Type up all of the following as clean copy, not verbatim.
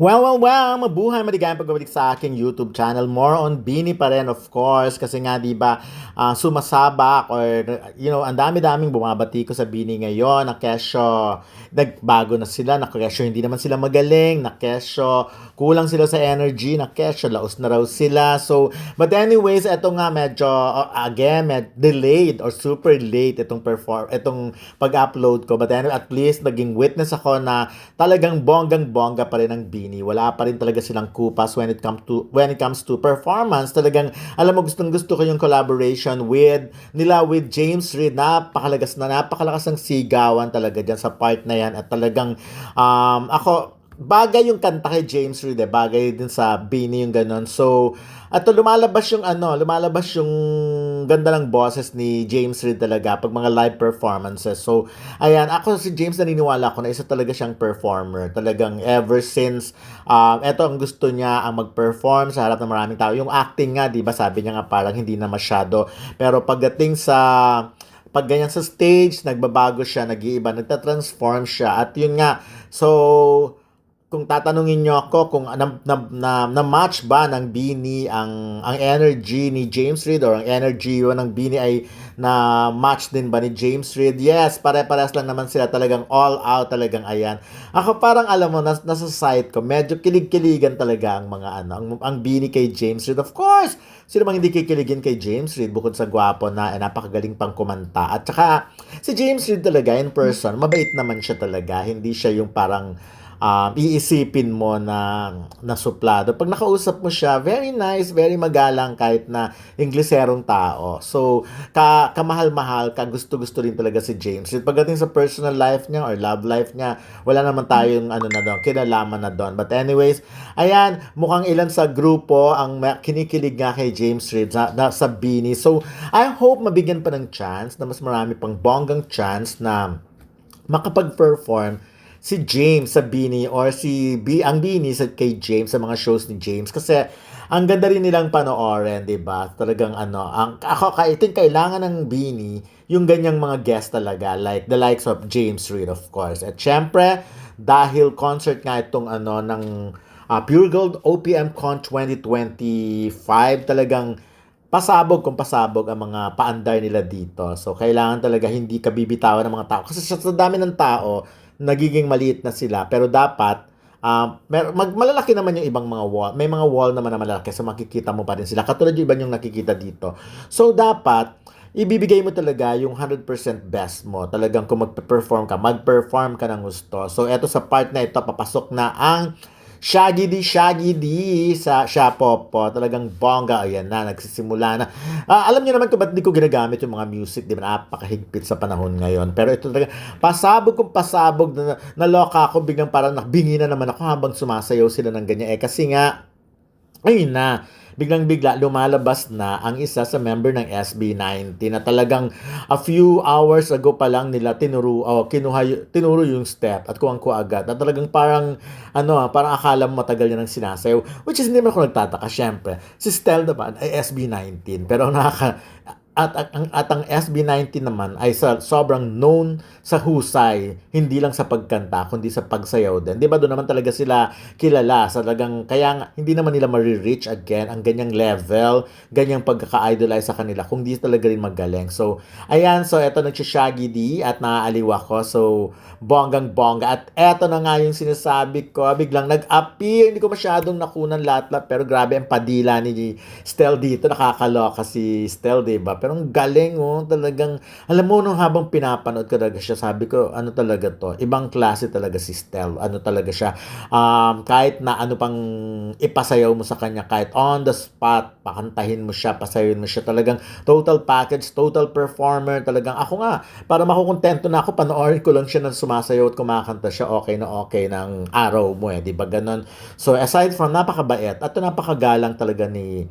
Mabuhay, maligayang pagbabalik sa aking YouTube channel. More on Bini pa rin, of course. Kasi nga, di ba, sumasabak or, ang dami-daming bumabati ko sa Bini ngayon. Na kesyo, nagbago na sila. Na kesyo, hindi naman sila magaling. Na kesyo, kulang sila sa energy. Na kesyo, laos na raw sila. So, but anyways, eto nga medyo, delayed or super late itong pag-upload ko. But anyway, at least, naging witness ako na talagang bonggang-bongga pa rin ang Bini. Wala pa rin talaga silang kupas when it comes to performance. Talagang alam mo, gustong-gusto ko yung collaboration with James Reid. Napakalakas ng sigawan talaga diyan sa part na yan at talagang ako bagay yung kanta kay James Reid, bagay din sa Bini yung ganun. So, at lumalabas yung ganda ng boses ni James Reid talaga pag mga live performances. So, ayan, ako si James naniniwala ko na isa talaga siyang performer. Talagang ever since eto ang gusto niya ang mag-perform sa harap ng maraming tao. Yung acting nga, 'di ba, sabi niya nga parang hindi na masyado. Pero pagdating sa pag ganyan sa stage, nagbabago siya, nag-iiba, nagta-transform siya. At yun nga, so kung tatanungin niyo ako kung na-match ba ng Bini ang energy ni James Reid or ang energy ng Bini ay na-match din ba ni James Reid? Yes, pare-parehas lang naman sila, talagang all out talagang ayan. Ako parang alam mo, nasa side ko, medyo kilig-kiligan talaga ang mga ang Bini kay James Reid. Of course, sino bang hindi kikiligin kay James Reid bukod sa gwapo na napakagaling pang kumanta. At saka, si James Reid talaga in person, mabait naman siya talaga. Hindi siya yung parang iisipin mo na suplado. Pag nakausap mo siya, very nice, very magalang kahit na Ingleserong tao. So, kamahal-mahal, gusto-gusto rin talaga si James. Pagdating sa personal life niya or love life niya, wala naman tayong kinalaman na doon. But anyways, ayan, mukhang ilan sa grupo ang kinikilig nga kay James Reid sa Bini. So, I hope mabigyan pa ng chance na mas marami pang bonggang chance na makapag-perform si James sa Bini or ang Bini sa kay James sa mga shows ni James kasi ang ganda rin nilang panoorin, 'di ba? Talagang I think kailangan ng Bini yung ganyang mga guest talaga, like the likes of James Reid, of course. At syempre, dahil concert nga itong ng Pure Gold OPM Con 2025, talagang pasabog kung pasabog ang mga paandar nila dito. So, kailangan talaga hindi ka bibitawan ng mga tao. Kasi sa dami ng tao, nagiging maliit na sila. Pero dapat, malalaki naman yung ibang mga wall. May mga wall naman na malalaki. So, makikita mo pa rin sila. Katulad yung iba yung nakikita dito. So, dapat, ibibigay mo talaga yung 100% best mo. Talagang kung mag-perform ka ng gusto. So, eto sa part na ito, papasok na ang Shaggy D sa Shapopo. Talagang bongga. Ayan na, nagsisimula na. Alam niyo naman kung ba't di ko ginagamit yung mga music. Di ba, napakahigpit sa panahon ngayon. Pero ito talaga, pasabog na naloka ako. Biglang parang nakbingi na naman ako habang sumasayaw sila ng ganyan. Kasi nga, ayun na, biglang-bigla lumalabas na ang isa sa member ng SB19 na talagang a few hours ago pa lang nila tinuro yung step at kuwang-kuwa agad. At talagang parang parang akala mo matagal niya nang sinasayaw, which is hindi man ako nagtataka. Syempre si Stel naman ay SB19 pero ang SB19 naman ay sobrang known sa husay, hindi lang sa pagkanta, kundi sa pagsayaw din. 'Di ba doon naman talaga sila kilala sa talagang kaya nga, hindi naman nila ma-reach again ang ganyang level, ganyang pagkaka-idolize sa kanila kung di talaga rin magaling. So, ayan, so eto nagsi-Shaggy D at naaaliw ako. So, bonggang-bongga. At eto na nga yung sinasabi ko, biglang nag-appear. Hindi ko masyadong nakunan lahat-lahat, pero grabe ang padila ni Stel dito. Nakakaloka si Stel, 'di ba? Pero ang galing, talagang, alam mo, nung habang pinapanood ko talaga siya, sabi ko, ano talaga to? Ibang klase talaga si Stel. Ano talaga siya? Kahit na ano pang ipasayaw mo sa kanya, kahit on the spot, pakantahin mo siya, pasayawin mo siya, talagang total package, total performer, talagang ako nga, para makukontento na ako, panoorin ko lang siya ng sumasayaw at kumakanta siya, okay ng araw mo di ba ganon? So, aside from napakabait, at napakagalang talaga ni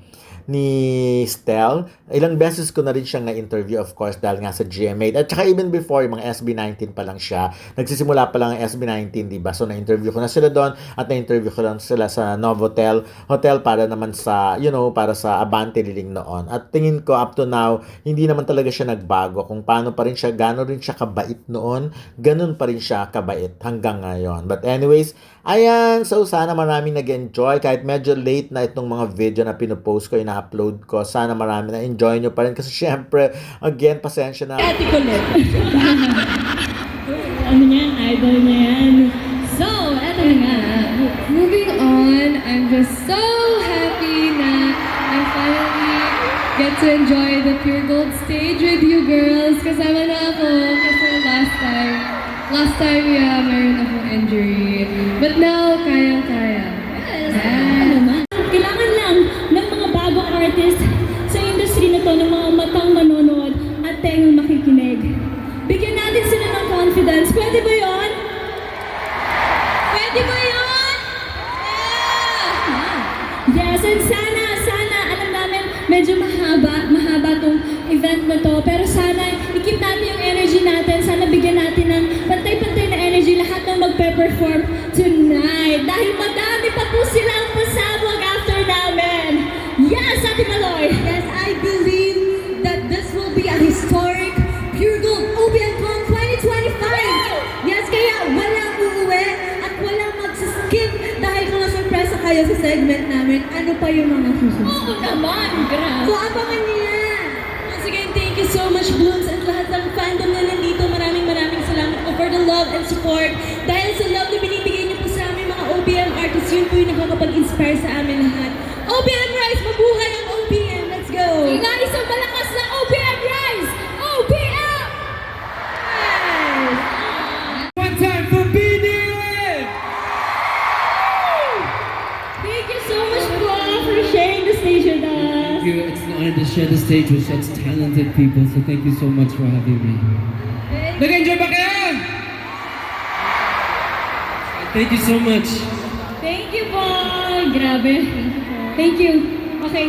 Stel. Ilang beses ko na rin siyang na-interview, of course, dahil nga sa GMA. At saka even before, yung mga SB19 pa lang siya. Nagsisimula pa lang ang SB19, diba? So, na-interview ko na sila doon at na-interview ko lang sila sa Novotel Hotel para naman sa, para sa Abante Liling noon. At tingin ko, up to now, hindi naman talaga siya nagbago. Kung paano pa rin siya, gano'n rin siya kabait noon, ganun pa rin siya kabait hanggang ngayon. But anyways, Ayan, so sana maraming nag-enjoy kahit medyo late na itong mga video na pinopost ko, ina-upload ko. Sana marami na enjoy nyo pa rin kasi syempre, again, pasensya na. Ate Colette. Ano yan? Idol niya yan. So, eto na nga. Moving on, I'm just so happy na I finally get to enjoy the Pure Gold stage with you girls. Kasama na ako kasi last time, yeah, mayroon akong injury. But now, kayang-kaya. Yes. Ano naman? Kailangan lang ng mga bagong artist sa industry na to, ng mga matang manonood at tengang makikinig. Bigyan natin sila ng confidence. Pwede ba yun? Pwede ba yun? Yeah! Yes, and sana, alam namin, medyo mahaba tong event na to. Pero sana, i-keep natin yung energy natin. Sana bigyan natin ng pantay-pantay na energy lahat ng magpe-perform tonight. Dahil madami pa po silang pasabog after namin. Yes, Ate Maloy! Yes, I believe that this will be a historic Pure Gold OBMCon 2025! Yes, kaya walang uuwi at walang magsaskip dahil kung nasurpresa kayo sa segment namin, ano pa yung mga susunod? Oo naman, grabe. So, abangan niyo yan! Once again, thank you so much, Blooms, at lahat ng fandom na nandito. Maraming salamat po for the love and support. Dahil sa love na binibigay niyo po sa aming mga OBM artists, yun po yung nakakapag-inspire sa amin lahat. OBM Rise! Mabuhay ang OBM! Let's go! Ina isang malakas na OBM Rise! OBM! One time for BDN! Thank you so much po for sharing the stage with us. Thank you. It's an honor to share the stage with such talented people. So thank you so much for having me. Nag-enjoy ba kayo? Thank you so much. Thank you po! Grabe. Thank you. Okay.